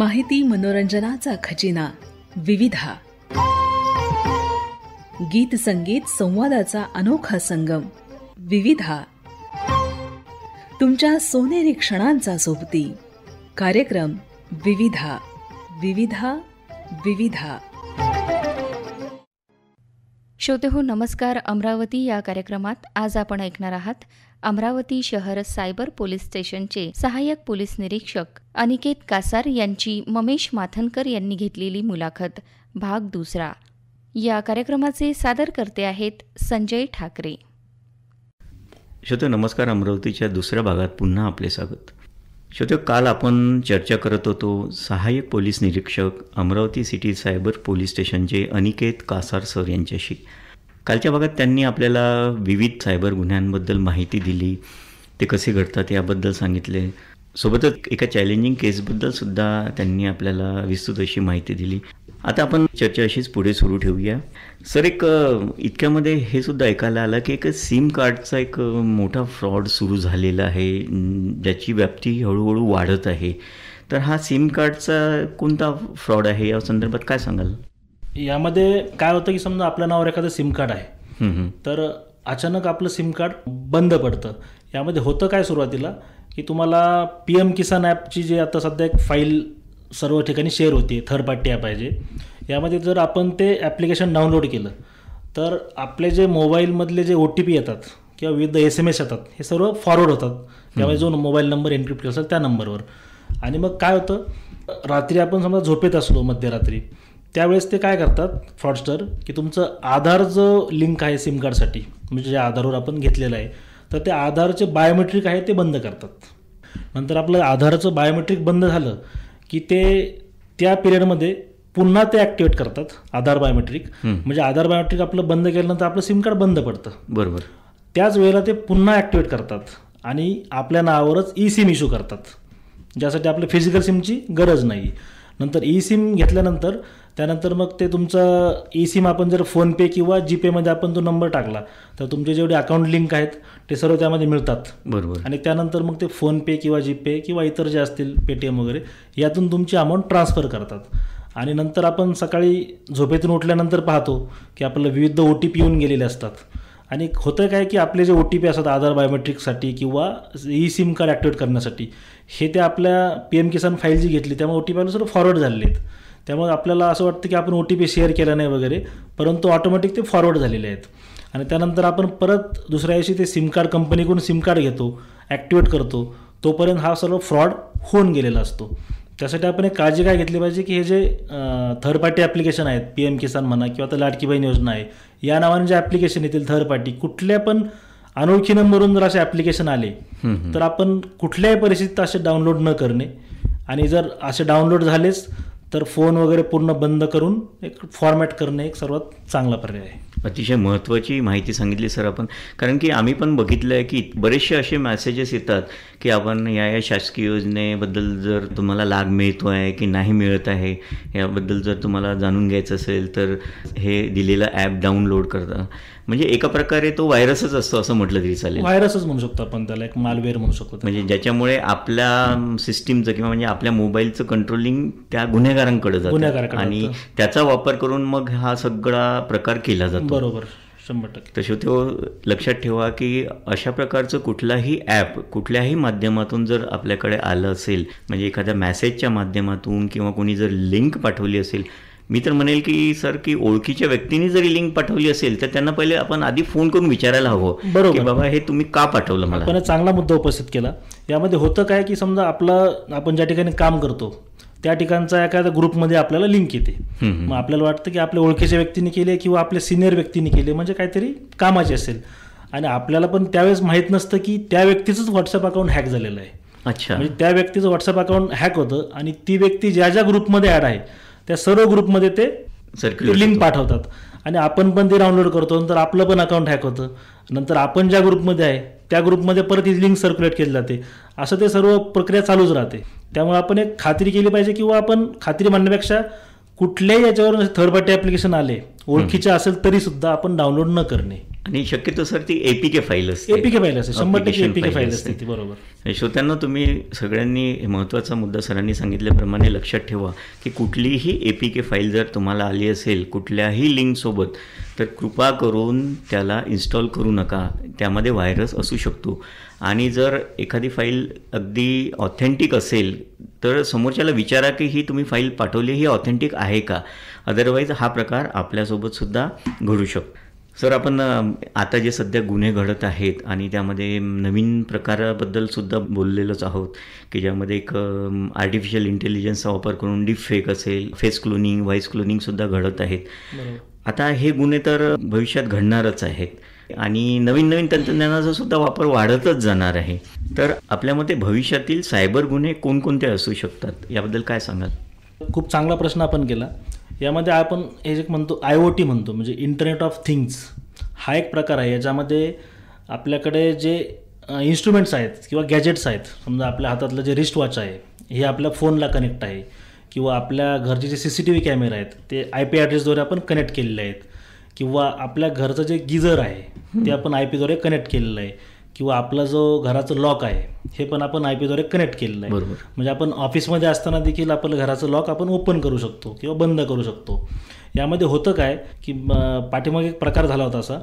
माहिती मनोरंजनाचा खजिना विविधा, गीत संगीत संवादाचा अनोखा संगम विविधा, तुमच्या सोनेरी क्षणांचा सोबती कार्यक्रम विविधा विविधा विविधा. श्रोते हो नमस्कार. अमरावती या कार्यक्रमात आज आपण ऐकणार आहात अमरावती शहर सायबर पोलीस स्टेशनचे सहाय्यक पोलीस निरीक्षक अनिकेत कासार यांची ममेश माथनकर यांनी घेतलेली मुलाखत भाग दुसरा. या कार्यक्रमाचे सादर करते आहेत संजय ठाकरे. श्रोते नमस्कार. अमरावतीच्या दुसऱ्या भागात पुन्हा आपले स्वागत. श्रोते, काल आपण चर्चा करत होतो सहाय्यक पोलीस निरीक्षक अमरावती सिटी सायबर पोलीस स्टेशनचे अनिकेत कासार सर यांच्याशी. कालच्या भागात त्यांनी आपल्याला विविध सायबर गुन्ह्यांबद्दल माहिती दिली, ते कसे घडतात याबद्दल सांगितले. सोबतच एका चॅलेंजिंग केसबद्दल सुद्धा त्यांनी आपल्याला विस्तृत अशी माहिती दिली. आता आपण चर्चा अशीच पुढे सुरू ठेवूया. सर, एक इतक्यामध्ये हे सुद्धा ऐकायला आलं की एक सिम कार्डचा एक मोठा फ्रॉड सुरू झालेला आहे, ज्याची व्याप्ती हळूहळू वाढत आहे. तर हा सिम कार्डचा कोणता फ्रॉड आहे, या संदर्भात काय सांगाल? यामध्ये काय होतं की समजा आपल्या नावावर एखादं सिम कार्ड आहे, तर अचानक आपलं सिम कार्ड बंद पडतं. यामध्ये होतं काय सुरुवातीला की तुम्हाला PM किसान ॲपची जे आता सध्या एक फाईल सर्व ठिकाणी शेअर होते, थर्ड पार्टी ॲप आहे जे, यामध्ये जर आपण ते ॲप्लिकेशन डाउनलोड केलं तर आपले जे मोबाईलमधले जे OTP येतात किंवा विविध SMS येतात हे सर्व फॉरवर्ड होतात त्यामुळे जो मोबाईल नंबर एन्क्रिप्ट केला असेल त्या नंबरवर. आणि मग काय होतं, रात्री आपण समजा झोपेत असलो मध्यरात्री, त्यावेळेस ते काय करतात फ्रॉडस्टर की तुमचं आधार जो लिंक आहे सिम कार्डसाठी, म्हणजे ज्या आधारवर आपण घेतलेलं आहे, तर ते आधारचे बायोमेट्रिक आहे ते बंद करतात. नंतर आपलं आधारचं बायोमेट्रिक बंद झालं की ते त्या पिरियडमध्ये पुन्हा ते ॲक्टिवेट करतात आधार बायोमेट्रिक. म्हणजे आधार बायोमेट्रिक आपलं बंद केल्यानंतर आपलं सिम कार्ड बंद पडतं. बरोबर. त्याच वेळेला ते पुन्हा ॲक्टिवेट करतात आणि आपल्या नावावरच E-SIM इश्यू करतात, ज्यासाठी आपल्या फिजिकल सिमची गरज नाही. नंतर E-SIM घेतल्यानंतर त्यानंतर मग ते तुमचं E-SIM आपण जर फोनपे किंवा जीपेमध्ये आपण तो नंबर टाकला तर तुमचे जेवढे अकाउंट लिंक आहेत ते सर्व त्यामध्ये मिळतात. बरोबर. आणि त्यानंतर मग ते फोनपे किंवा जीपे किंवा इतर जे असतील पेटीएम वगैरे यातून तुमची अमाऊंट ट्रान्सफर करतात. आणि नंतर आपण सकाळी झोपेतून उठल्यानंतर पाहतो की आपल्याला विविध OTP येऊन गेलेले असतात. आणि होतं काय की आपले जे OTP असतात आधार बायोमेट्रिकसाठी किंवा E-SIM कार्ड ॲक्टिवेट करण्यासाठी, हे ते आपल्या PM किसान फाईल जी घेतली त्यामुळे OTP आपल्याला सर्व फॉरवर्ड झालेले आहेत. त्यामुळे आपल्याला असं वाटतं की आपण OTP शेअर केला नाही वगैरे, परंतु ऑटोमॅटिक ते फॉरवर्ड झालेले आहेत. आणि त्यानंतर आपण परत दुसऱ्या दिवशी ते सिम कार्ड कंपनीकडून सिम कार्ड घेतो, ॲक्टिवेट करतो, तोपर्यंत हा सर्व फ्रॉड होऊन गेलेला असतो. त्यासाठी आपण एक काळजी काय घेतली पाहिजे की हे जे थर्ड पार्टी ॲप्लिकेशन आहेत, PM किसान म्हणा किंवा आता लाडकी बहीण योजना आहे, या नावाने जे ॲप्लिकेशन येतील थर्ड पार्टी, कुठल्या पण अनोळखी नंबरवरून जर असे ॲप्लिकेशन आले तर आपण कुठल्याही परिस्थितीत असे डाउनलोड न करणे. आणि जर असे डाउनलोड झालेच तर फोन वगैरे पूर्ण बंद करून एक फॉर्मॅट करणे एक सर्वात चांगला पर्याय आहे. अतिशय महत्त्वाची माहिती सांगितली सर आपण, कारण की आम्ही पण बघितलं आहे की बरेचसे असे मेसेजेस येतात की आपण या शासकीय योजनेबद्दल जर तुम्हाला लाभ मिळतो आहे की नाही मिळत आहे याबद्दल जर तुम्हाला जाणून घ्यायचं असेल तर हे दिलेलं ॲप डाउनलोड करता. म्हणजे एका प्रकारे तो व्हायरसच असतो असं म्हटलं तरी चालेल. व्हायरसच म्हणू शकतो आपण त्याला, एक मालवेअर म्हणू शकतो. म्हणजे ज्याच्यामुळे आपल्या सिस्टीमचं किंवा म्हणजे आपल्या मोबाईलचं कंट्रोलिंग त्या गुन्हेगारांकडे जातं आणि त्याचा वापर करून मग हा सगळा प्रकार केला जातो. बरोबर, 100%. तसे तो लक्षात ठेवा की अशा प्रकारचं कुठलाही ॲप कुठल्याही माध्यमातून जर आपल्याकडे आलं असेल, म्हणजे एखाद्या मेसेजच्या माध्यमातून किंवा कोणी जर लिंक पाठवली असेल, मी तर म्हणेल की सर की ओळखीच्या व्यक्तीने जरी लिंक पाठवली असेल तर त्यांना पहिले आपण आधी फोन करून विचारायला हवं, बरोबर, की बाबा हे तुम्ही का पाठवलं मला. आपण चांगला मुद्दा उपस्थित केला. यामध्ये होतं काय की समजा आपण ज्या ठिकाणी काम करतो त्या ठिकाणचा एखाद्या ग्रुपमध्ये आपल्याला लिंक येते. मग आपल्याला वाटतं की आपल्या ओळखीच्या व्यक्तीने केली किंवा आपल्या सिनियर व्यक्तीने केली, म्हणजे काहीतरी कामाची असेल. आणि आपल्याला पण त्यावेळेस माहीत नसतं की त्या व्यक्तीचंच व्हॉट्सअप अकाउंट हॅक झालेलं आहे. अच्छा. म्हणजे त्या व्यक्तीचं व्हॉट्सअप अकाउंट हॅक होतं आणि ती व्यक्ती ज्या ज्या ग्रुपमध्ये ॲड आहे त्या सर्व ग्रुपमध्ये ते लिंक पाठवतात आणि आपण पण ते डाउनलोड करतो. नंतर आपलं पण अकाउंट हॅक होतं. नंतर आपण ज्या ग्रुपमध्ये आहे त्या ग्रुपमध्ये परत ही लिंक सर्क्युलेट केली जाते. असं ते सर्व प्रक्रिया चालूच राहते. त्यामुळे आपण एक खात्री केली पाहिजे किंवा आपण खात्री म्हणण्यापेक्षा कुठल्याही याच्यावर थर्ड पार्टी ॲप्लिकेशन आले ओळखीचे असेल तरी सुद्धा आपण डाउनलोड न करणे. आणि शक्यतो सर ती APK फाईल असते. APK फाईल असते, 100% APK फाईल फाईल असते ती, बरोबर. श्रोत्यांना तुम्ही सगळ्यांनी महत्त्वाचा मुद्दा सरांनी सांगितल्याप्रमाणे लक्षात ठेवा की कुठलीही APK फाईल जर तुम्हाला आली असेल कुठल्याही लिंकसोबत तर कृपा करून त्याला इन्स्टॉल करू नका. त्यामध्ये व्हायरस असू शकतो. आणि जर एखादी फाईल अगदी ऑथेंटिक असेल तर समोरच्याला विचारा की ही तुम्ही फाईल पाठवली ही ऑथेंटिक आहे का. अदरवाईज हा प्रकार आपल्यासोबतसुद्धा घडू शकतो. सर, आपण आता जे सध्या गुन्हे घडत आहेत आणि त्यामध्ये नवीन प्रकाराबद्दल सुद्धा बोललेलोच आहोत की ज्यामध्ये एक आर्टिफिशियल इंटेलिजन्सचा वापर करून डीप फेक असेल, फेस क्लोनिंग, व्हॉइस क्लोनिंगसुद्धा घडत आहेत. आता हे गुन्हे तर भविष्यात घडणारच आहेत आणि नवीन नवीन तंत्रज्ञानाचा सुद्धा वापर वाढतच जाणार आहे. तर आपल्या मते भविष्यातील सायबर गुन्हे कोणकोणते असू शकतात याबद्दल काय सांगाल? खूप चांगला प्रश्न आपण केला. यामध्ये आपण हे जे म्हणतो IoT म्हणतो, म्हणजे इंटरनेट ऑफ थिंग्स, हा एक प्रकार आहे. याच्यामध्ये आपल्याकडे जे इन्स्ट्रुमेंट्स आहेत किंवा गॅजेट्स आहेत, समजा आपल्या हातातलं जे रिस्ट वॉच आहे हे आपल्या फोनला कनेक्ट आहे, किंवा आपल्या घरचे जे CCTV कॅमेरे आहेत ते IP ॲड्रेसद्वारे आपण कनेक्ट केलेले आहेत, किंवा आपल्या घरचं जे गिझर आहे ते आपण IPद्वारे कनेक्ट केलेलं आहे, किंवा आपला जो घराचं लॉक आहे हे पण आपण IPद्वारे कनेक्ट केलेलं आहे. बरोबर. म्हणजे आपण ऑफिसमध्ये असताना देखील आपलं घराचं लॉक आपण ओपन करू शकतो किंवा बंद करू शकतो. यामध्ये होतं काय की पाठीमागे एक प्रकार झाला होता असा.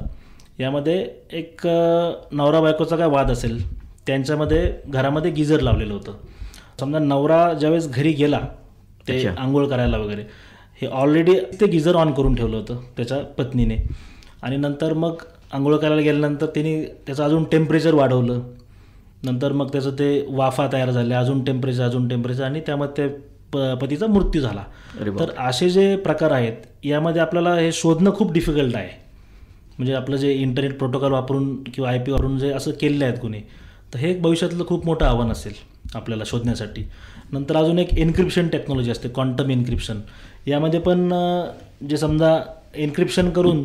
यामध्ये एक नवरा बायकोचा काय वाद असेल, त्यांच्यामध्ये घरामध्ये गिझर लावलेलं होतं. समजा नवरा ज्यावेळेस घरी गेला ते आंघोळ करायला वगैरे, हे ऑलरेडी ते गिझर ऑन करून ठेवलं होतं त्याच्या पत्नीने. आणि नंतर मग आंघोळ करायला गेल्यानंतर त्यांनी त्याचं अजून टेम्परेचर वाढवलं. नंतर मग त्याचं ते वाफा तयार झाल्या, अजून टेम्परेचर आणि त्यामध्ये ते पतीचा मृत्यू झाला. तर असे जे प्रकार आहेत यामध्ये आपल्याला हे शोधणं खूप डिफिकल्ट आहे. म्हणजे आपलं जे इंटरनेट प्रोटोकॉल वापरून किंवा IP वापरून जे असं केलेले आहेत गुन्हे, तर हे एक भविष्यातलं खूप मोठं आव्हान असेल आपल्याला शोधण्यासाठी. नंतर अजून एक एन्क्रिप्शन टेक्नॉलॉजी असते, क्वांटम एन्क्रिप्शन. यामध्ये पण जे समजा एन्क्रिप्शन करून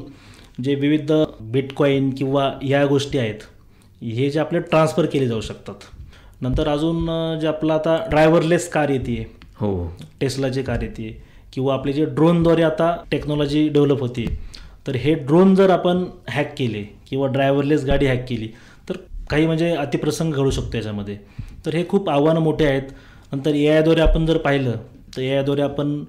जे विविध बिटकॉईन किंवा या गोष्टी आहेत हे जे आपले ट्रान्सफर केले जाऊ शकतात. नंतर अजून जे आपलं आता ड्रायव्हरलेस कार येते, हो, टेस्लाची कार येते, किंवा आपले जे ड्रोनद्वारे आता टेक्नॉलॉजी डेव्हलप होते, तर हे ड्रोन जर आपण हॅक केले किंवा ड्रायव्हरलेस गाडी हॅक केली तर काही म्हणजे अतिप्रसंग घडू शकतो याच्यामध्ये. तर हे खूप आव्हानं मोठे आहेत. नंतर AIद्वारे आपण जर पाहिलं तर AIद्वारे आपण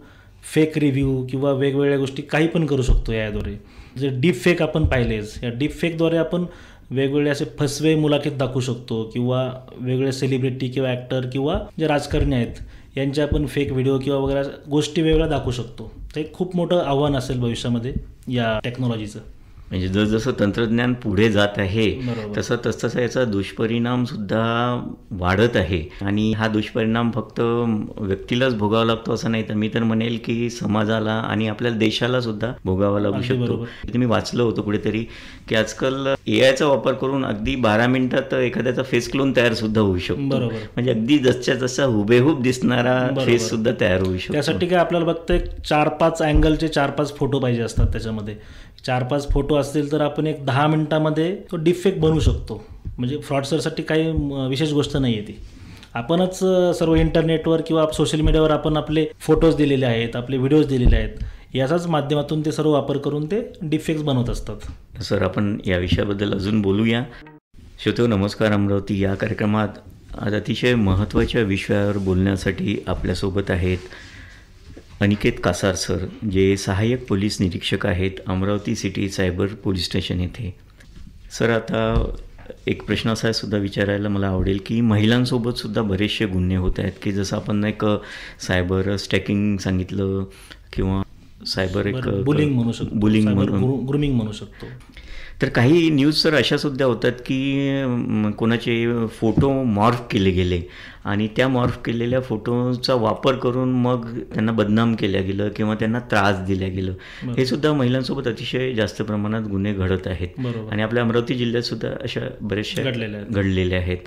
फेक रिव्ह्यू किंवा वेगवेगळ्या गोष्टी काही पण करू शकतो AIद्वारे. जे डीप फेक आपण पाहिलेच, या डीप फेकद्वारे आपण वेगवेगळे असे फसवे मुलाखत दाखवू शकतो, किंवा वेगवेगळे सेलिब्रिटी किंवा ॲक्टर किंवा जे राजकारणी आहेत यांचे आपण फेक व्हिडिओ किंवा वगैरे गोष्टी वेगळ्या दाखवू शकतो. तर एक खूप मोठं आव्हान असेल भविष्यामध्ये या टेक्नॉलॉजीचं. म्हणजे जसं तंत्रज्ञान पुढे जात आहे तसं याचा दुष्परिणामसुद्धा वाढत आहे. आणि हा दुष्परिणाम फक्त व्यक्तीलाच भोगावा लागतो असं नाही, तर मी तर म्हणेल की समाजाला आणि आपल्या देशाला सुद्धा भोगावा लागू शकतो. मी वाचलं होतं कुठेतरी की आजकाल AIचा वापर करून अगदी 12 मिनिटात एखाद्याचा फेस क्लोन तयार सुद्धा होऊ शकतो. म्हणजे अगदी जसच्या जसा हुबेहूब दिसणारा फेस सुद्धा तयार होऊ शकतो. त्यासाठी काय आपल्याला फक्त 4-5 अँगलचे 4-5 फोटो पाहिजे असतात. त्याच्यामध्ये 4-5 फोटो असतील तर आपण एक 10 मिनिटामध्ये तो डिफेक्ट बनवू शकतो. म्हणजे फ्रॉडस्टरसाठी काही विशेष गोष्ट नाही आहे ती. आपणच सर्व इंटरनेटवर किंवा सोशल मीडियावर आपण आपले फोटोज दिलेले आहेत, आपले व्हिडिओज दिलेले आहेत, याचाच माध्यमातून ते सर्व वापर करून ते डिफेक्ट्स बनवत असतात. सर, आपण या विषयाबद्दल अजून बोलूया. श्रोते नमस्कार. अमरावती या कार्यक्रमात आज अतिशय महत्त्वाच्या विषयावर बोलण्यासाठी आपल्यासोबत आहेत अनिकेत कासार सर, जे सहाय्यक पोलीस निरीक्षक आहेत Amravati city cyber police station येथे. सर, आता एक प्रश्न असा सुद्धा विचारायला मला आवडेल की महिलांसोबत सुद्धा बरेचसे गुन्हे होत आहेत की जसं आपण एक सायबर स्टॅकिंग सांगितलं किंवा सायबर एक बुलिंग म्हणू शकतो, ग्रूमिंग म्हणू शकतो. तर काही न्यूज सर अशा सुद्धा होतात की कोणाचे फोटो मॉर्फ केले गेले आणि त्या मॉर्फ केलेल्या फोटोचा वापर करून मग त्यांना बदनाम केलं गेलं किंवा त्यांना त्रास दिला गेलं. हे सुद्धा महिलांसोबत अतिशय जास्त प्रमाणात गुन्हे घडत आहेत आणि आपल्या अमरावती जिल्ह्यात सुद्धा अशा बरेचशा घडलेल्या आहेत.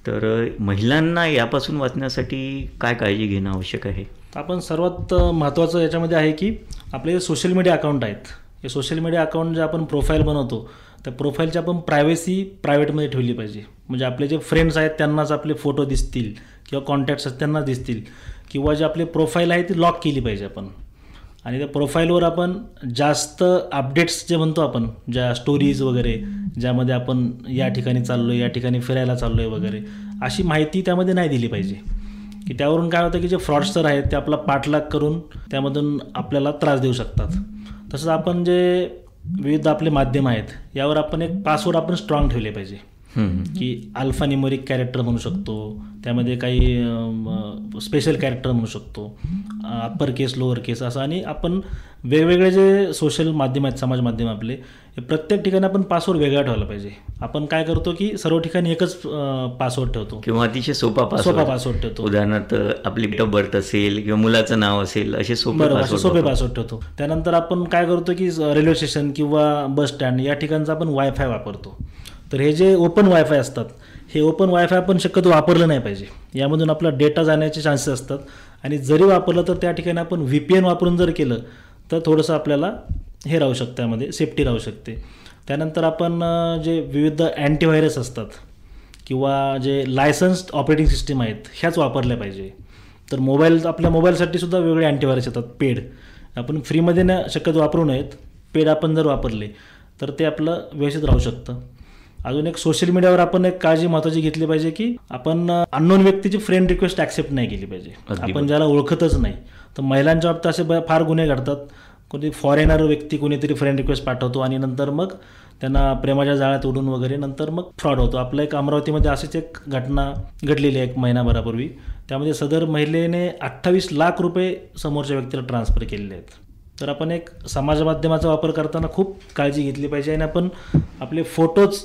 तर महिलांना यापासून वाचण्यासाठी काय काळजी घेणं आवश्यक आहे? आपण सर्वात महत्त्वाचं याच्यामध्ये आहे की आपले जे सोशल मीडिया अकाउंट आहेत, हे सोशल मीडिया अकाउंट जे आपण प्रोफाईल बनवतो त्या प्रोफाईलची आपण प्रायव्हसी प्रायव्हेटमध्ये ठेवली पाहिजे. म्हणजे आपले जे फ्रेंड्स आहेत त्यांनाच आपले फोटो दिसतील किंवा कॉन्टॅक्ट्स आहेत त्यांना दिसतील, किंवा जे आपले प्रोफाईल आहे ती लॉक केली पाहिजे आपण. आणि त्या प्रोफाईलवर आपण जास्त अपडेट्स जे म्हणतो आपण, ज्या स्टोरीज वगैरे, ज्यामध्ये आपण या ठिकाणी चाललो आहे, या ठिकाणी फिरायला चाललो आहे वगैरे, अशी माहिती त्यामध्ये नाही दिली पाहिजे, की त्यावरून काय होतं की जे फ्रॉडस्टर आहेत ते आपला पाठलाग करून त्यामधून आपल्याला त्रास देऊ शकतात. तसंच आपण जे विविध आपले माध्यम आहेत यावर आपण एक पासवर्ड आपण स्ट्रॉंग ठेवले पाहिजे, की अल्फा न्यूमेरिक कॅरेक्टर म्हणू शकतो, त्यामध्ये काही स्पेशल कॅरेक्टर म्हणू शकतो, अप्पर केस लोअर केस असं. आणि आपण वेगवेगळे जे सोशल माध्यम आहेत, समाज माध्यम आपले, हे प्रत्येक ठिकाणी आपण पासवर्ड वेगळा ठेवला पाहिजे. आपण काय करतो की सर्व ठिकाणी एकच पासवर्ड ठेवतो किंवा अतिशय सोपा पासवर्ड ठेवतो. उदाहरणार्थ आपली डेट ऑफ बर्थ असेल किंवा मुलाचं नाव असेल, असे सोपे पासवर्ड ठेवतो. त्यानंतर आपण काय करतो की रेल्वे स्टेशन किंवा बस स्टँड या ठिकाणचा आपण वायफाय वापरतो. तर हे जे ओपन वायफाय असतात, हे ओपन वायफाय आपण शक्यतो वापरलं नाही पाहिजे. यामधून आपला डेटा जाण्याचे चान्सेस असतात. आणि जरी वापरलं तर त्या ठिकाणी आपण VPN वापरून जर केलं तर थोडंसं आपल्याला हे राहू शकतं, त्यामध्ये सेफ्टी राहू शकते. त्यानंतर आपण जे विविध अँटीव्हायरस असतात किंवा जे लायसन्स्ड ऑपरेटिंग सिस्टीम आहेत ह्याच वापरल्या पाहिजे. तर आपल्या मोबाईलसाठी सुद्धा वेगळे अँटीव्हायरस येतात पेड. आपण फ्रीमध्ये ना शक्यतो वापरू नयेत. पेड आपण जर वापरले तर ते आपलं व्यवस्थित राहू शकतं. अजून एक सोशल मीडियावर आपण एक काळजी महत्त्वाची घेतली पाहिजे की आपण अननोन व्यक्तीची फ्रेंड रिक्वेस्ट ॲक्सेप्ट नाही केली पाहिजे. आपण ज्याला ओळखतच नाही. तर महिलांच्या बाबतीत असे फार गुन्हे घडतात. कोणी फॉरेनर व्यक्ती कोणीतरी फ्रेंड रिक्वेस्ट पाठवतो आणि नंतर मग त्यांना प्रेमाच्या जाळ्यात उडून वगैरे नंतर मग फ्रॉड होतो. आपलं एक अमरावतीमध्ये अशीच एक घटना घडलेली आहे 1 महिनाभरापूर्वी. त्यामध्ये सदर महिलेने 28 लाख रुपये समोरच्या व्यक्तीला ट्रान्सफर केलेले आहेत. तर आपण एक समाज माध्यमाचा वापर करताना खूप काळजी घेतली पाहिजे आणि आपण आपले फोटोज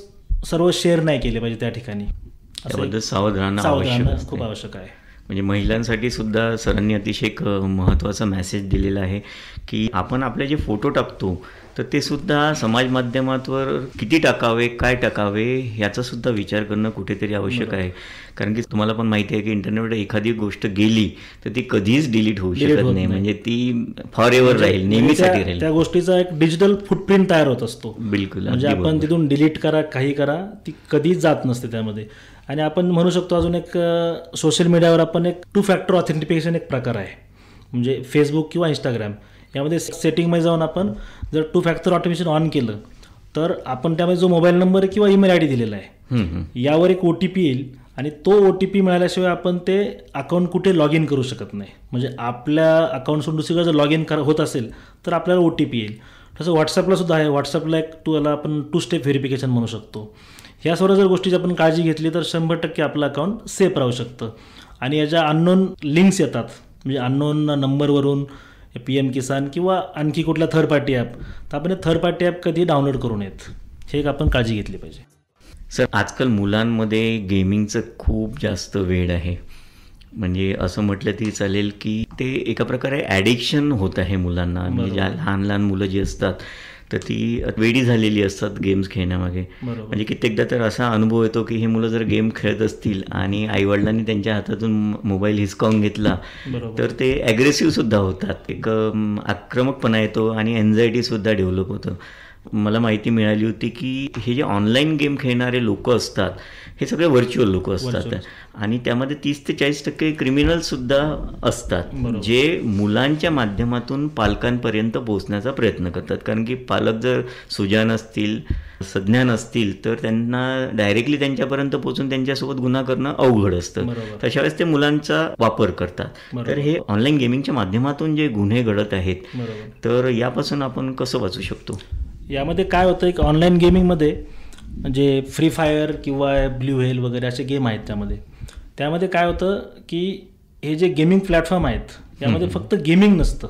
सर्व शेअर नाही केले पाहिजे त्या ठिकाणी. त्याबद्दल सावध राहणं खूप आवश्यक आहे. म्हणजे महिलांसाठी सुद्धा सरांनी अतिशय एक महत्त्वाचा मेसेज दिलेला आहे की आपण आपले जे फोटो टाकतो तर ते सुद्धा समाज माध्यमांवर किती टाकावे, काय टाकावे याचा सुद्धा विचार करणं कुठेतरी आवश्यक आहे. कारण की तुम्हाला पण माहिती आहे की इंटरनेटवर एखादी गोष्ट गेली तर ती कधीच डिलीट होऊ शकत नाही. म्हणजे ती फॉर एव्हर राहील, नेहमीसाठी राहील. त्या गोष्टीचा एक डिजिटल फुटप्रिंट तयार होत असतो. बिलकुल. म्हणजे आपण तिथून डिलीट करा, काही करा, ती कधीच जात नसते त्यामध्ये. आणि आपण म्हणू शकतो अजून एक सोशल मीडियावर आपण एक 2 फॅक्टर ऑथेंटिफिकेशन एक प्रकार आहे. म्हणजे फेसबुक किंवा इंस्टाग्राम यामध्ये सेटिंगमध्ये जाऊन आपण जर 2 फॅक्टर ऑथेंटिफिकेशन ऑन केलं तर आपण त्यामध्ये जो मोबाईल नंबर किंवा ईमेल ID दिलेला आहे यावर एक OTP येईल आणि तो OTP मिळाल्याशिवाय आपण ते अकाउंट कुठे लॉग इन करू शकत नाही. म्हणजे आपल्या अकाउंटसून दुसरीकडे जर लॉग इन होत असेल तर आपल्याला OTP येईल. तसं व्हॉट्सअपला सुद्धा आहे. व्हॉट्सअपला आपण 2 स्टेप व्हेरिफिकेशन म्हणू शकतो. ह्या सर्व जर गोष्टीची आपण काळजी घेतली तर 100% आपलं अकाउंट सेफ राहू शकतं. आणि याच्या अननोन लिंक्स येतात, म्हणजे अननोन नंबरवरून PM किसान किंवा आणखी कुठला थर्ड पार्टी ॲप, तर आपण थर्ड पार्टी ॲप कधी डाउनलोड करू नयेत. हे एक आपण काळजी घेतली पाहिजे. सर, आजकाल मुलांमध्ये गेमिंगचं खूप जास्त वेड आहे. म्हणजे असं म्हटलं तरी चालेल की ते एका प्रकारे ॲडिक्शन होत आहे मुलांना. म्हणजे ज्या लहान लहान मुलं जी असतात तर ती वेडी झालेली असतात गेम्स खेळण्यामागे. म्हणजे कित्येकदा तर असा अनुभव येतो की हे मुलं जर गेम खेळत असतील आणि आईवडिलांनी त्यांच्या हातातून मोबाईल हिसकावून घेतला तर ते ॲग्रेसिव्ह सुद्धा होतात. एक आक्रमकपणा येतो आणि एन्झायटीसुद्धा डेव्हलप होतं. मला माहिती मिळाली होती की हे जे ऑनलाईन गेम खेळणारे लोक असतात हे सगळे व्हर्च्युअल लोक असतात आणि त्यामध्ये 30 ते 40% क्रिमिनलसुद्धा असतात, जे मुलांच्या माध्यमातून पालकांपर्यंत पोहोचण्याचा प्रयत्न करतात. कारण की पालक जर सुजाण असतील, सज्ञान असतील तर त्यांना डायरेक्टली त्यांच्यापर्यंत पोहोचून त्यांच्यासोबत गुन्हा करणं अवघड असतं. तशा वेळेस ते मुलांचा वापर करतात. तर हे ऑनलाईन गेमिंगच्या माध्यमातून जे गुन्हे घडत आहेत तर यापासून आपण कसं वाचू शकतो? यामध्ये काय होतं, एक ऑनलाईन गेमिंगमध्ये जे फ्री फायर किंवा ब्ल्यू व्हेल वगैरे असे गेम आहेत त्यामध्ये काय होतं की हे जे गेमिंग प्लॅटफॉर्म आहेत यामध्ये फक्त गेमिंग नसतं,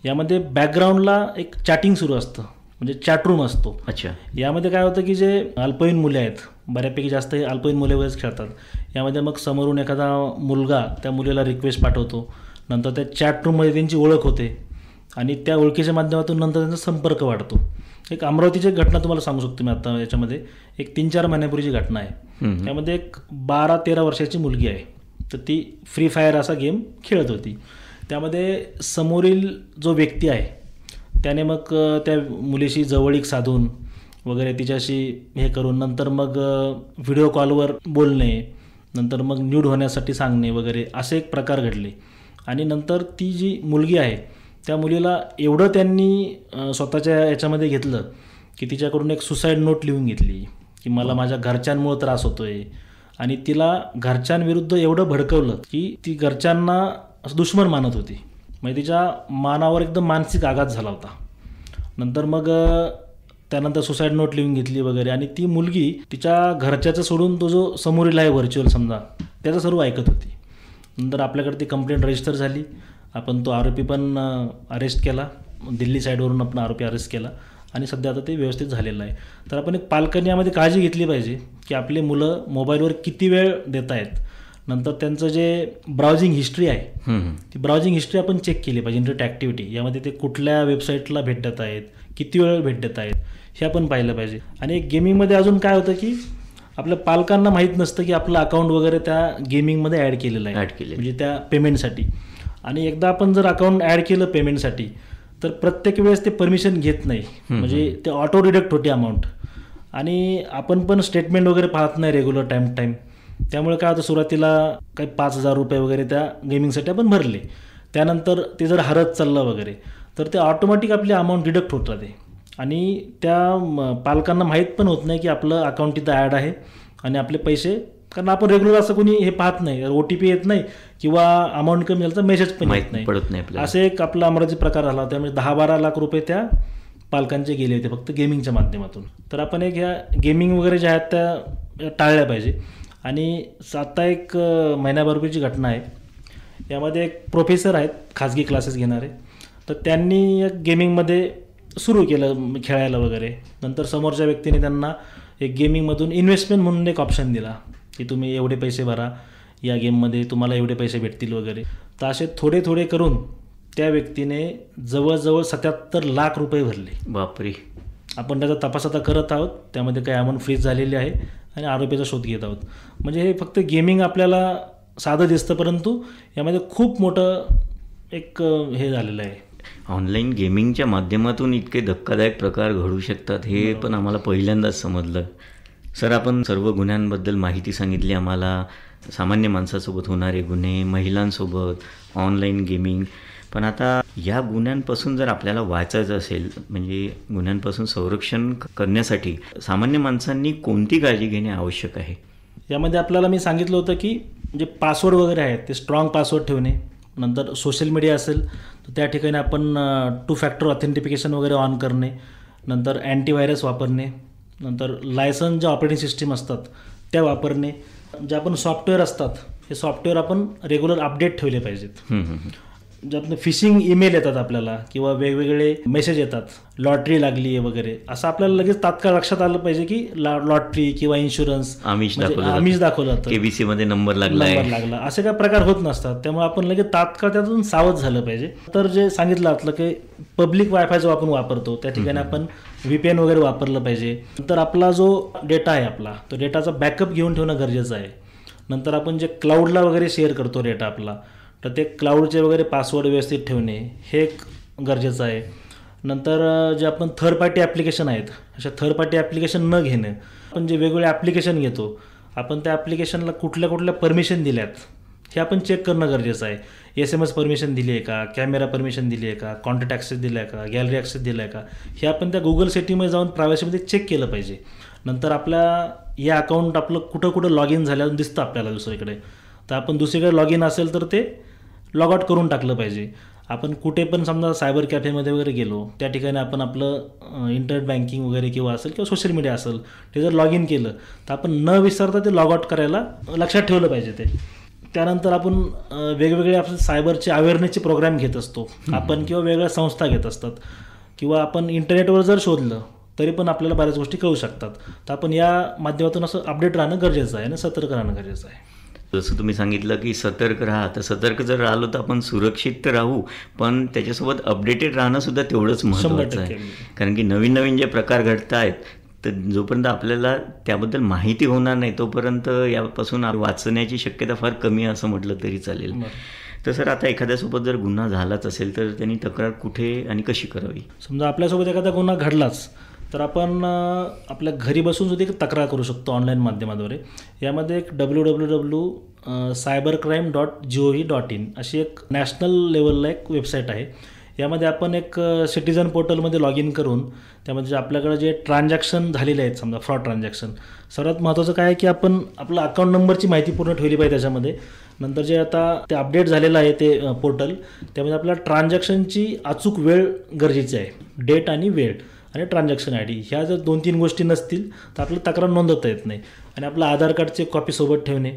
यामध्ये बॅकग्राऊंडला एक चॅटिंग सुरू असतं, म्हणजे चॅटरूम असतो. अच्छा. यामध्ये काय होतं की जे अल्पवयीन मुले आहेत, बऱ्यापैकी जास्त हे अल्पवयीन मुले वगैरे खेळतात. यामध्ये मग समोरून एखादा मुलगा त्या मुलीला रिक्वेस्ट पाठवतो, नंतर त्या चॅटरूममध्ये त्यांची ओळख होते आणि त्या ओळखीच्या माध्यमातून नंतर त्यांचा संपर्क वाढतो. एक अमरावतीची एक घटना तुम्हाला सांगू शकतो मी आता. याच्यामध्ये एक 3-4 महिन्यापूर्वीची घटना आहे. त्यामध्ये एक 12-13 वर्षाची मुलगी आहे, तर ती फ्री फायर असा गेम खेळत होती. त्यामध्ये समोरील जो व्यक्ती आहे त्याने मग त्या मुलीशी जवळीक साधून वगैरे तिच्याशी हे करून नंतर मग व्हिडिओ कॉलवर बोलणे, नंतर मग न्यूड होण्यासाठी सांगणे वगैरे असे एक प्रकार घडले. आणि नंतर ती जी मुलगी आहे त्या मुलीला एवढं त्यांनी स्वतःच्या याच्यामध्ये घेतलं की तिच्याकडून एक सुसाईड नोट लिहून घेतली की मला माझ्या घरच्यांमुळे त्रास होतोय, आणि तिला घरच्यांविरुद्ध एवढं भडकवलं की ती घरच्यांना असं दुश्मन मानत होती. म्हणजे तिच्या मानावर एकदम मानसिक आघात झाला होता. नंतर मग त्यानंतर सुसाईड नोट लिहून घेतली वगैरे, आणि ती मुलगी तिच्या घरच्याचं सोडून तो जो समोरील आहे व्हर्च्युअल समजा त्याचं सर्व ऐकत होती. नंतर आपल्याकडे ती कंप्लेंट रजिस्टर झाली. आपण तो आरोपी पण अरेस्ट केला. दिल्ली साईडवरून आपण आरोपी अरेस्ट केला आणि सध्या आता ते व्यवस्थित झालेलं आहे. तर आपण एक पालकांनी यामध्ये काळजी घेतली पाहिजे की आपली मुलं मोबाईलवर किती वेळ देत आहेत. नंतर त्यांचं जे ब्राउझिंग हिस्ट्री आहे ती ब्राउझिंग हिस्ट्री आपण चेक केली पाहिजे. इंटरनेट ॲक्टिव्हिटी यामध्ये ते कुठल्या वेबसाईटला भेट देत आहेत, किती वेळ भेट देत आहेत हे आपण पाहिलं पाहिजे. आणि एक गेमिंगमध्ये अजून काय होतं की आपल्या पालकांना माहीत नसतं की आपलं अकाउंट वगैरे त्या गेमिंगमध्ये ॲड केलेलं आहे, म्हणजे त्या पेमेंटसाठी. आणि एकदा आपण जर अकाउंट ॲड केलं पेमेंटसाठी तर प्रत्येक वेळेस ते परमिशन घेत नाही, म्हणजे ते ऑटो डिडक्ट होते अमाऊंट. आणि आपण पण स्टेटमेंट वगैरे पाहत नाही रेग्युलर टाईम टू टाईम. त्यामुळे काय होतं, सुरुवातीला काही 5,000 रुपये वगैरे त्या गेमिंगसाठी आपण भरले, त्यानंतर ते जर हरत चाललं वगैरे तर ते ऑटोमॅटिक आपली अमाऊंट डिडक्ट होत राहते. आणि त्या पालकांना माहीत पण होत नाही की आपलं अकाउंट तिथं ॲड आहे आणि आपले पैसे, कारण आपण रेग्युलर असं कोणी हे पाहत नाही, OTP येत नाही किंवा अमाऊंट कमी झाल्याचा मेसेज पण येत नाही. असे एक आपला अमरावती प्रकार झाला. त्यामुळे 10-12 लाख रुपये त्या पालकांचे गेले होते फक्त गेमिंगच्या माध्यमातून. तर आपण एक ह्या गेमिंग वगैरे ज्या आहेत त्या टाळल्या पाहिजे. आणि आता एक महिन्याभरपूरची घटना आहे. यामध्ये एक प्रोफेसर आहेत खाजगी क्लासेस घेणारे, तर त्यांनी एक गेमिंगमध्ये सुरू केलं खेळायला वगैरे. नंतर समोरच्या व्यक्तीने त्यांना एक गेमिंगमधून इन्व्हेस्टमेंट म्हणून एक ऑप्शन दिला की तुम्ही एवढे पैसे भरा या गेममध्ये, तुम्हाला एवढे पैसे भेटतील वगैरे. तर असे थोडे थोडे करून त्या व्यक्तीने जवळजवळ 77 लाख रुपये भरले. बापरे. आपण त्याचा तपास आता करत आहोत. त्यामध्ये काही अमाऊंट फ्रीज झालेली आहे आणि आरोपीचा शोध घेत आहोत. म्हणजे हे फक्त गेमिंग आपल्याला साधं दिसतं, परंतु यामध्ये खूप मोठं एक हे झालेलं आहे. ऑनलाईन गेमिंगच्या माध्यमातून इतके धक्कादायक प्रकार घडू शकतात हे पण आम्हाला पहिल्यांदाच समजलं. सर, आपण सर्व गुन्ह्यांबद्दल माहिती सांगितली आम्हाला, सामान्य माणसासोबत होणारे गुन्हे, महिलांसोबत, ऑनलाईन गेमिंग. पण आता या गुन्ह्यांपासून जर आपल्याला वाचायचं असेल, म्हणजे गुन्ह्यांपासून संरक्षण करण्यासाठी सामान्य माणसांनी कोणती काळजी घेणे आवश्यक आहे? यामध्ये आपल्याला मी सांगितलं होतं की जे पासवर्ड वगैरे आहेत ते स्ट्रॉंग पासवर्ड ठेवणे. नंतर सोशल मीडिया असेल तर त्या ठिकाणी आपण 2 फॅक्टर ऑथेंटिफिकेशन वगैरे ऑन करणे. नंतर अँटीव्हायरस वापरणे. नंतर लायसन्स ज्या ऑपरेटिंग सिस्टीम असतात त्या वापरणे. जे आपण सॉफ्टवेअर असतात हे सॉफ्टवेअर आपण रेग्युलर अपडेट ठेवले पाहिजेत. जे आपले फिशिंग ईमेल येतात आपल्याला किंवा वेगवेगळे मेसेज येतात, लॉटरी लागली आहे वगैरे, असं आपल्याला लगेच तात्काळ लक्षात आलं पाहिजे की लॉटरी किंवा इन्शुरन्स आमिष दाखवलं जातं, KBC मध्ये नंबर लागला, असे काय प्रकार होत नसतात. त्यामुळे आपण लगेच तात्काळ त्यातून सावध झालं पाहिजे. तर जे सांगितलं आपलं की पब्लिक वायफाय जो आपण वापरतो त्या ठिकाणी आपण VPN वगैरे वापरलं पाहिजे. नंतर आपला जो डेटा आहे आपला तो डेटाचा बॅकअप घेऊन ठेवणं गरजेचं आहे. नंतर आपण जे क्लाउडला वगैरे शेअर करतो डेटा आपला, तर ते क्लाउडचे वगैरे पासवर्ड व्यवस्थित ठेवणे हे एक गरजेचं आहे. नंतर जे आपण थर्ड पार्टी ॲप्लिकेशन आहेत अशा थर्ड पार्टी ॲप्लिकेशन न घेणं. आपण जे वेगवेगळे ॲप्लिकेशन घेतो आपण त्या ॲप्लिकेशनला कुठल्या कुठल्या परमिशन दिल्यात हे आपण चेक करणं गरजेचं आहे. SMS परमिशन दिली आहे का, कॅमेरा परमिशन दिली आहे का, कॉन्टॅक्ट ॲक्सेस दिला आहे का, गॅलरी ॲक्सेस दिला आहे का, हे आपण त्या गुगल सेटिंगमध्ये जाऊन प्रायव्हसीमध्ये चेक केलं पाहिजे. नंतर आपल्या या अकाउंट आपलं कुठं कुठं लॉग इन झाल्यावर दिसतं आपल्याला दुसरीकडे, तर आपण दुसरीकडे लॉग इन असेल तर ते लॉग आउट करून टाकलं पाहिजे. आपण कुठे पण समजा सायबर कॅफेमध्ये वगैरे गेलो त्या ठिकाणी आपण आपलं इंटरनेट बँकिंग वगैरे किंवा असेल किंवा सोशल मीडिया असेल ते जर लॉग इन केलं तर आपण न विसरता ते लॉग आउट करायला लक्षात ठेवलं पाहिजे ते. त्यानंतर आपण वेगवेगळे आपले सायबरचे अवेअरनेसचे प्रोग्राम घेत असतो आपण किंवा वेगळ्या संस्था घेत असतात किंवा आपण इंटरनेटवर जर शोधलं तरी पण आपल्याला बऱ्याच गोष्टी कळू शकतात. तर आपण या माध्यमातून असं अपडेट राहणं गरजेचं आहे आणि सतर्क राहणं गरजेचं आहे. जसं तुम्ही सांगितलं की सतर्क राहा, तर सतर्क जर राहिलो तर आपण सुरक्षित तर राहू, पण त्याच्यासोबत अपडेटेड राहणं सुद्धा तेवढंच महत्त्वाचं आहे. कारण की नवीन नवीन जे प्रकार घडत आहेत तर जोपर्यंत आपल्याला त्याबद्दल माहिती होणार नाही तोपर्यंत यापासून वाचण्याची शक्यता फार कमी आहे असं म्हटलं तरी चालेल. तर सर, आता एखाद्यासोबत जर गुन्हा झालाच असेल तर त्यांनी तक्रार कुठे आणि कशी करावी? समजा आपल्यासोबत एखादा गुन्हा घडलाच तर आपण आपल्या घरी बसून सुद्धा एक तक्रार करू शकतो ऑनलाईन माध्यमाद्वारे. यामध्ये एक www.cybercrime.gov.in अशी एक नॅशनल लेवलला एक वेबसाईट आहे. यामध्ये आपण एक सिटीजन पोर्टलमध्ये लॉग इन करून त्यामध्ये आपल्याकडे जे ट्रान्झॅक्शन झालेले आहेत, समजा फ्रॉड ट्रान्झॅक्शन, सर्वात महत्त्वाचं काय आहे की आपण आपलं अकाउंट नंबरची माहिती पूर्ण ठेवली पाहिजे त्याच्यामध्ये. नंतर जे आता ते अपडेट झालेलं आहे ते पोर्टल, त्यामध्ये आपल्याला ट्रान्झॅक्शनची अचूक वेळ गरजेची आहे, डेट आणि वेळ आणि ट्रान्झॅक्शन आय डी. ह्या जर 2-3 गोष्टी नसतील तर आपल्याला तक्रार नोंदवता येत नाही. आणि आपलं आधार कार्डची कॉपी सोबत ठेवणे,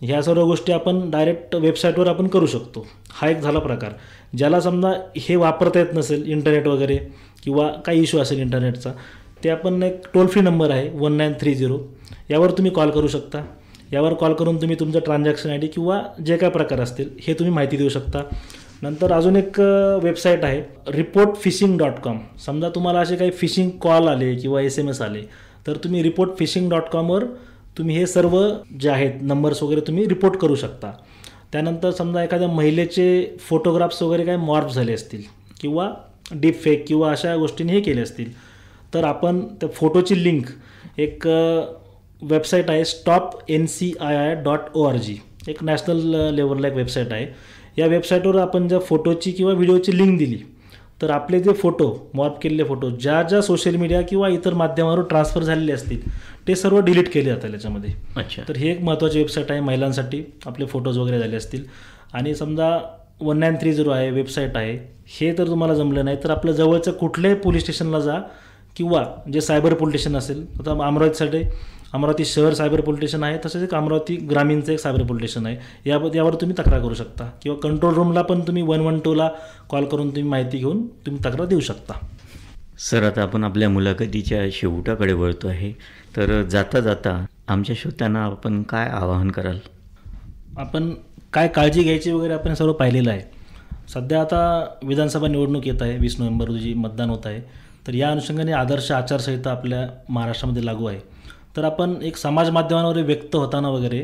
ह्या सर्व गोष्टी आपण डायरेक्ट वेबसाईटवर आपण करू शकतो. हा एक झाला प्रकार. ज्याला समजा हे वापरता येत नसेल इंटरनेट वगैरे किंवा काही इश्यू असेल इंटरनेटचा, ते आपण एक टोल फ्री नंबर आहे 1930, यावर तुम्ही कॉल करू शकता. यावर कॉल करून तुम्ही तुमचं ट्रान्झॅक्शन आय डी किंवा जे काय प्रकार असतील हे तुम्ही माहिती देऊ शकता. नंतर अजून एक वेबसाईट आहे reportphishing.com. समजा तुम्हाला असे काही फिशिंग कॉल आले किंवा SMS आले तर तुम्ही reportphishing.comवर तुम्ही हे सर्व जे आहेत नंबर्स वगैरे तुम्ही रिपोर्ट करू शकता. त्यानंतर समजा एखाद्या महिलेचे फोटोग्राफ्स वगैरे काय मॉर्फ झाले असतील किंवा डीप फेक किंवा अशा गोष्टींनी हे केले असतील तर आपण त्या फोटोची लिंक एक वेबसाईट आहे stopncii.org, एक नॅशनल लेवलला एक वेबसाईट आहे. या वेबसाईटवर आपण जर फोटोची किंवा व्हिडिओची लिंक दिली तर आपले जे फोटो मॉर्फ केलेले फोटो ज्या ज्या सोशल मीडिया किंवा इतर माध्यमावर ट्रान्सफर झालेले असतील ते सर्व डिलीट केले जातात याच्यामध्ये. अच्छा. तर ही एक महत्त्वाची वेबसाईट आहे महिलांसाठी, आपले फोटोज वगैरे झाले असतील. आणि समजा 1930 आहे वेबसाईट आहे, हे तर तुम्हाला जमलं नाही तर आपलं जवळचं कुठल्याही पोलीस स्टेशनला जा किंवा जे सायबर पोलीस स्टेशन असेल, आता अमरावतीसाठी अमरावती शहर सायबर पोलीस स्टेशन आहे, तसंच एक अमरावती ग्रामीणचं एक सायबर पोलीस स्टेशन आहे. यावर तुम्ही तक्रार करू शकता किंवा कंट्रोल रूमला पण तुम्ही 112ला कॉल करून तुम्ही माहिती घेऊन तुम्ही तक्रार देऊ शकता. सर, आता आपण आपल्या मुलाखतीच्या शेवटाकडे वळतो आहे, तर जाता जाता आमच्या श्रोत्यांना आपण काय आवाहन कराल? आपण काय काळजी घ्यायची वगैरे आपण सर्व पाहिलेलं आहे. सध्या आता विधानसभा निवडणूक येत आहे, 20 नोव्हेंबर रोजी मतदान होत आहे. तर या अनुषंगाने आदर्श आचारसंहिता आपल्या महाराष्ट्रामध्ये लागू आहे. तर आपण एक समाज माध्यमांवर व्यक्त होताना वगैरे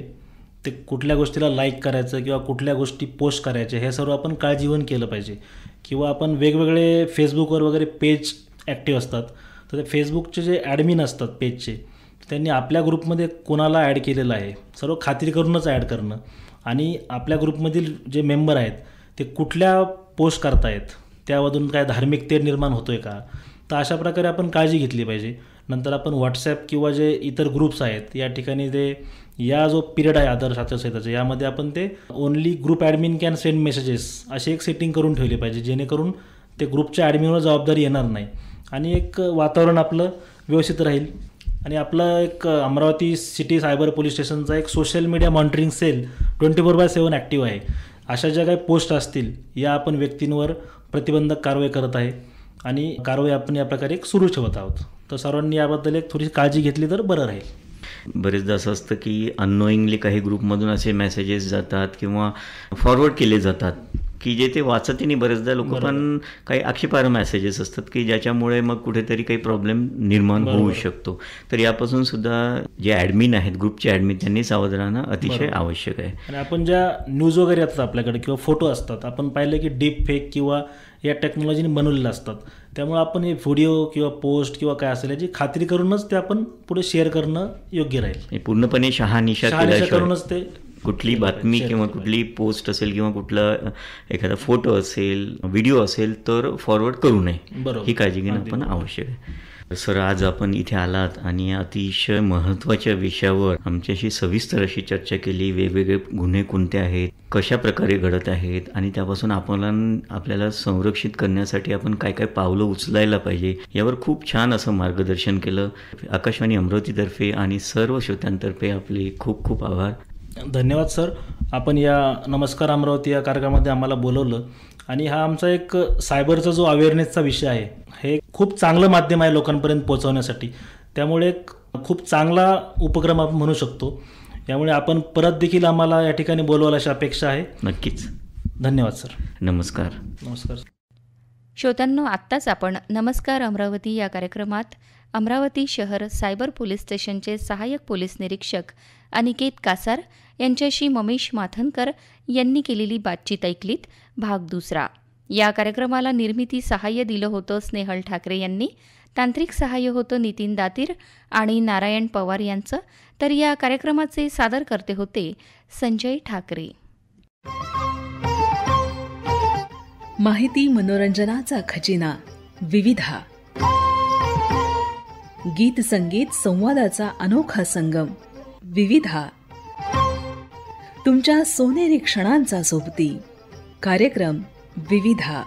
ते कुठल्या गोष्टीला लाईक करायचं किंवा कुठल्या गोष्टी पोस्ट करायचे हे सर्व आपण काळजीवन केलं पाहिजे. किंवा आपण वेगवेगळे फेसबुकवर वगैरे पेज ॲक्टिव्ह असतात, तर ते फेसबुकचे जे ॲडमिन असतात पेजचे, त्यांनी आपल्या ग्रुपमध्ये कोणाला ॲड केलेलं आहे सर्व खात्री करूनच ॲड करणं. आणि आपल्या ग्रुपमधील जे मेंबर आहेत ते कुठल्या पोस्ट करतायत, त्यामधून काय धार्मिकतेत निर्माण होतो आहे का, तर अशा प्रकारे आपण काळजी घेतली पाहिजे. नंतर आपण व्हॉट्सॲप किंवा जे इतर ग्रुप्स आहेत या ठिकाणी ते या जो पिरियड आहे आदर्श आचारसंहिताचा, यामध्ये आपण ते only group admin can send messages अशी एक सेटिंग करून ठेवली पाहिजे, जेणेकरून ते ग्रुपच्या ॲडमिनवर जबाबदारी येणार नाही आणि एक वातावरण आपलं व्यवस्थित राहील. आणि आपलं एक अमरावती सिटी सायबर पोलीस स्टेशनचा एक social media monitoring cell 24/7 active आहे. अशा ज्या काही पोस्ट असतील या आपण व्यक्तींवर प्रतिबंधक कारवाई करत आहे आणि कारवाई आपण या प्रकारे एक सुरू ठेवत आहोत. तर सर्वांनी याबद्दल एक थोडीशी काळजी घेतली तर बरं राहील. बरेचदा असं असतं की अननोईंगली काही ग्रुपमधून असे मेसेजेस जातात किंवा फॉरवर्ड केले जातात की जे ते वाचतही नाही बरेचदा लोक, पण काही आक्षेपार्ह मेसेजेस असतात की ज्याच्यामुळे मग कुठेतरी काही प्रॉब्लेम निर्माण होऊ शकतो. तर यापासून सुद्धा जे ॲडमिन आहेत, ग्रुपचे ॲडमिन, त्यांनी सावध राहणं अतिशय आवश्यक आहे. आणि आपण ज्या न्यूज वगैरे येतात आपल्याकडे किंवा फोटो असतात, आपण पाहिलं की डीप फेक किंवा या टेक्नॉलॉजीने बनवलेले असतात. त्यामुळे आपण हे व्हिडिओ किंवा पोस्ट किंवा काय असेल याची खात्री करूनच ते आपण पुढे शेअर करणं योग्य राहील. पूर्णपणे शहानिशा करूनच ते कुठली बातमी किंवा कुठली पोस्ट असेल किंवा कुठला एखादा फोटो असेल, व्हिडिओ असेल तर फॉरवर्ड करू नये, ही काळजी घेणं पण आवश्यक आहे. सर, आज आपण इथे आलात आणि अतिशय महत्त्वाच्या विषयावर आमच्याशी सविस्तर अशी चर्चा केली. वेगवेगळे गुन्हे कोणते आहेत, कशा प्रकारे घडत आहेत आणि त्यापासून आपल्याला संरक्षित करण्यासाठी आपण काय काय पावलं उचलायला पाहिजे यावर खूप छान असं मार्गदर्शन केलं. आकाशवाणी अमरावतीतर्फे आणि सर्व श्रोत्यांतर्फे आपले खूप खूप आभार. धन्यवाद सर. आपण या नमस्कार अमरावती या कार्यक्रमामध्ये आम्हाला बोलवलं आणि हा आमचा एक सायबरचा जो अवेअरनेसचा विषय आहे, हे खूप चांगलं माध्यम आहे लोकांपर्यंत पोहोचवण्यासाठी. त्यामुळे एक खूप चांगला उपक्रम आपण म्हणू शकतो. त्यामुळे आपण परत देखील आम्हाला या ठिकाणी बोलवायला अशी अपेक्षा आहे. नक्कीच. धन्यवाद सर. नमस्कार. नमस्कार. श्रोत्यांनो, आत्ताच आपण नमस्कार अमरावती या कार्यक्रमात अमरावती शहर सायबर पोलीस स्टेशनचे सहाय्यक पोलीस निरीक्षक अनिकेत कासार यांच्याशी ममेश माथनकर यांनी केलेली बातचीत ऐकलीत. भाग दुसरा. या कार्यक्रमाला निर्मिती सहाय्य दिलं होतं स्नेहल ठाकरे यांनी. तांत्रिक सहाय्य होतं नितीन दातीर आणि नारायण पवार यांचं. तर या कार्यक्रमाचे सादर करते होते संजय ठाकरे. माहिती मनोरंजनाचा खजिना विविधा. गीत संगीत संवादाचा अनोखा संगम विविधा. तुमच्या सोनेरी क्षणांचा सोबती कार्यक्रम विविधा.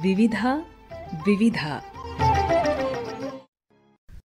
विविधा विविधा.